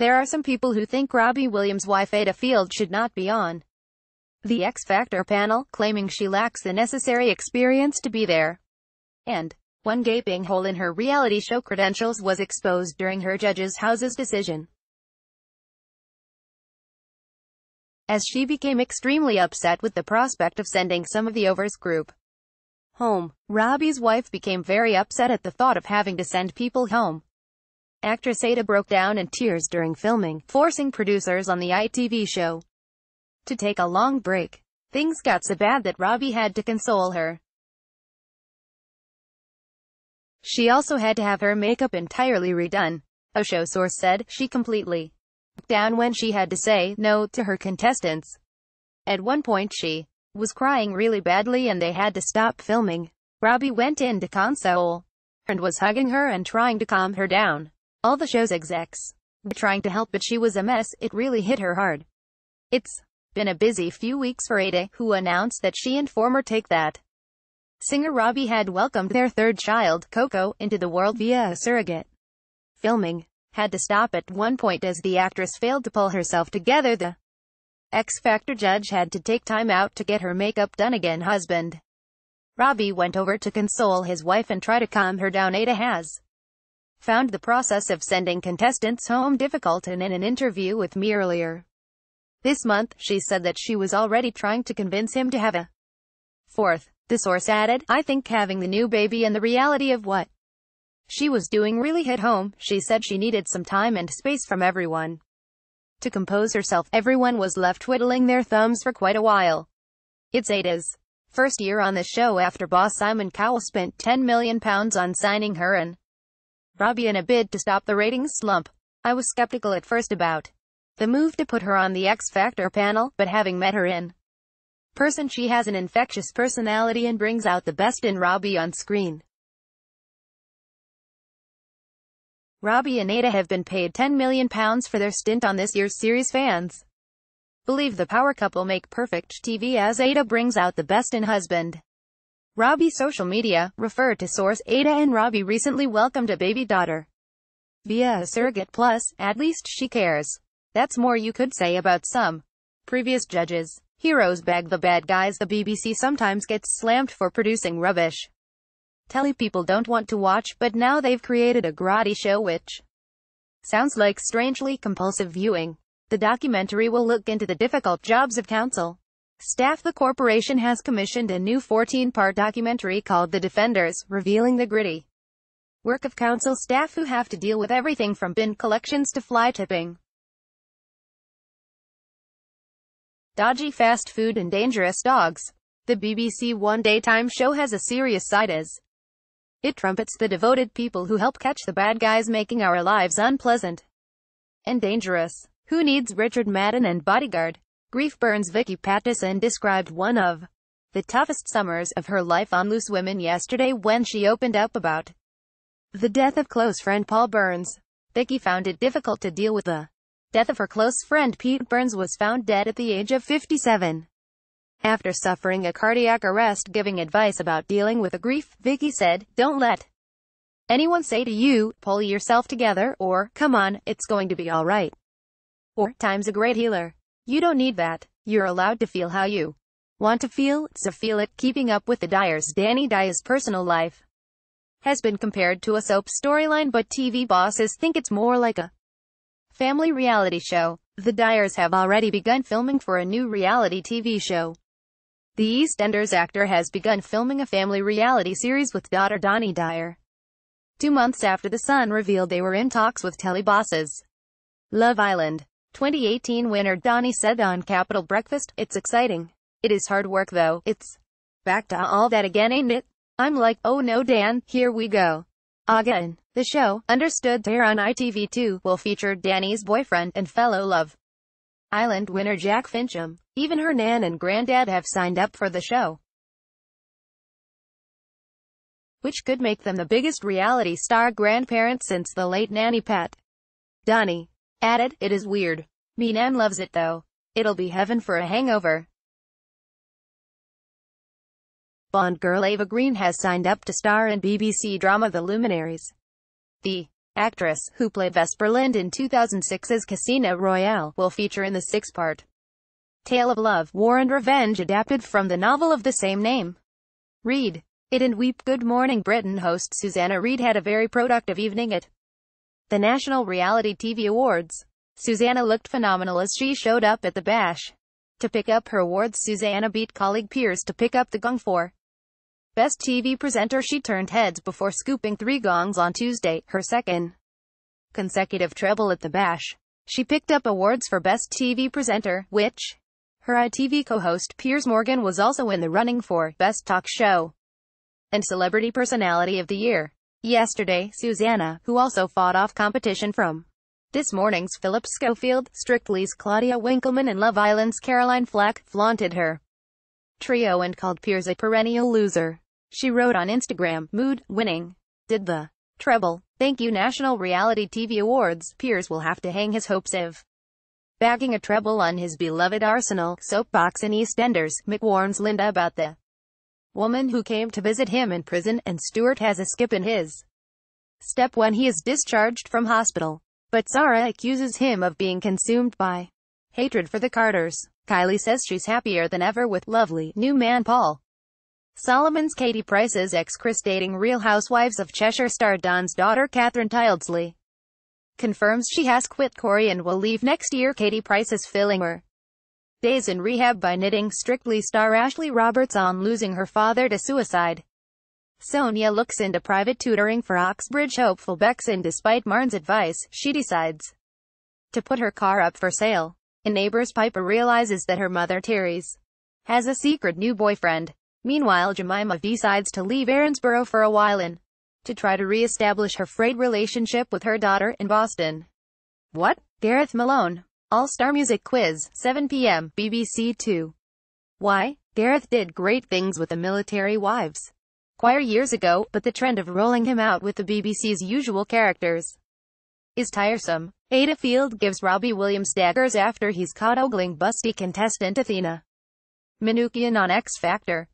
There are some people who think Robbie Williams' wife Ayda Field should not be on the X Factor panel, claiming she lacks the necessary experience to be there. And one gaping hole in her reality show credentials was exposed during her Judges House's decision, as she became extremely upset with the prospect of sending some of the Overs group home. Robbie's wife became very upset at the thought of having to send people home. Actress Ayda broke down in tears during filming, forcing producers on the ITV show to take a long break. Things got so bad that Robbie had to console her. She also had to have her makeup entirely redone. A show source said she completely broke down when she had to say no to her contestants. At one point she was crying really badly and they had to stop filming. Robbie went in to console and was hugging her and trying to calm her down. All the show's execs were trying to help, but she was a mess. It really hit her hard. It's been a busy few weeks for Ayda, who announced that she and former Take That singer Robbie had welcomed their third child, Coco, into the world via a surrogate. Filming had to stop at one point as the actress failed to pull herself together. The X Factor judge had to take time out to get her makeup done again. Husband Robbie went over to console his wife and try to calm her down. Ayda has found the process of sending contestants home difficult, and in an interview with me earlier this month, she said that she was already trying to convince him to have a fourth. The source added, "I think having the new baby and the reality of what she was doing really hit home." She said she needed some time and space from everyone to compose herself. Everyone was left twiddling their thumbs for quite a while. It's Ayda's first year on the show after boss Simon Cowell spent £10 million on signing her and Robbie in a bid to stop the ratings slump. I was skeptical at first about the move to put her on the X Factor panel, but having met her in person, she has an infectious personality and brings out the best in Robbie on screen. Robbie and Ayda have been paid £10 million for their stint on this year's series. Fans believe the power couple make perfect TV as Ayda brings out the best in husband Robbie. Social media refer to source. Ayda and Robbie recently welcomed a baby daughter via a surrogate, plus, at least she cares. That's more you could say about some previous judges. Heroes bag the bad guys. The BBC sometimes gets slammed for producing rubbish telly people don't want to watch, but now they've created a grotty show which sounds like strangely compulsive viewing. The documentary will look into the difficult jobs of council staff. The corporation has commissioned a new 14-part documentary called The Defenders, revealing the gritty work of council staff who have to deal with everything from bin collections to fly tipping, dodgy fast food and dangerous dogs. The BBC One daytime show has a serious side as it trumpets the devoted people who help catch the bad guys making our lives unpleasant and dangerous. Who needs Richard Madden and Bodyguard? Grief burns. Vicky Pattison described one of the toughest summers of her life on Loose Women yesterday when she opened up about the death of close friend Paul Burns. Vicky found it difficult to deal with the death of her close friend. Pete Burns was found dead at the age of 57 after suffering a cardiac arrest. Giving advice about dealing with the grief, Vicky said, "Don't let anyone say to you, 'Pull yourself together,' or 'Come on, it's going to be all right,' or 'Time's a great healer.' You don't need that. You're allowed to feel how you want to feel, so feel it." Keeping Up with the Dyers. Danny Dyer's personal life has been compared to a soap storyline, but TV bosses think it's more like a family reality show. The Dyers have already begun filming for a new reality TV show. The EastEnders actor has begun filming a family reality series with daughter Donnie Dyer, 2 months after the Sun revealed they were in talks with telly bosses. Love Island 2018 winner Donnie said on Capitol Breakfast, "It's exciting. It is hard work though. It's back to all that again, ain't it?" I'm like, "Oh no Dan, here we go again." The show, understood to air on ITV2, will feature Danny's boyfriend and fellow Love Island winner Jack Fincham. Even her nan and granddad have signed up for the show, which could make them the biggest reality star grandparents since the late nanny Pat. Donnie added, "It is weird. Me nan loves it though. It'll be heaven for a hangover." Bond girl Ava Green has signed up to star in BBC drama The Luminaries. The actress, who played Vesper Lind in 2006's Casino Royale, will feature in the six-part tale of love, war and revenge adapted from the novel of the same name. Read it and weep. Good Morning Britain host Susanna Reid had a very productive evening at the National Reality TV Awards. Susanna looked phenomenal as she showed up at the bash to pick up her awards. Susanna beat colleague Piers to pick up the gong for Best TV Presenter. She turned heads before scooping 3 gongs on Tuesday, her second consecutive treble at the bash. She picked up awards for Best TV Presenter, which her ITV co-host Piers Morgan was also in the running for Best Talk Show and Celebrity Personality of the Year. Yesterday, Susanna, who also fought off competition from This Morning's Philip Schofield, Strictly's Claudia Winkleman and Love Island's Caroline Flack, flaunted her trio and called Piers a perennial loser. She wrote on Instagram, "Mood, winning. Did the treble. Thank you National Reality TV Awards. Piers will have to hang his hopes of bagging a treble on his beloved Arsenal soapbox in EastEnders." Mick warns Linda about the woman who came to visit him in prison, and Stuart has a skip in his step when he is discharged from hospital. But Zara accuses him of being consumed by hatred for the Carters. Kylie says she's happier than ever with lovely new man Paul. Solomon's Katie Price's ex Chris dating Real Housewives of Cheshire star Don's daughter Catherine Tildesley confirms she has quit Corey and will leave next year. Katie Price is filling her days in rehab by knitting. Strictly star Ashley Roberts on losing her father to suicide. Sonia looks into private tutoring for Oxbridge hopeful Bexon. Despite Marn's advice, she decides to put her car up for sale. In Neighbours, Piper realizes that her mother Terry's has a secret new boyfriend. Meanwhile, Jemima decides to leave Erinsborough for a while and to try to re-establish her frayed relationship with her daughter in Boston. What? Gareth Malone. All-Star Music Quiz, 7 p.m, BBC 2. Why? Gareth did great things with the Military Wives Choir years ago, but the trend of rolling him out with the BBC's usual characters is tiresome. Ayda Field gives Robbie Williams daggers after he's caught ogling busty contestant Athena Manoukian on X Factor.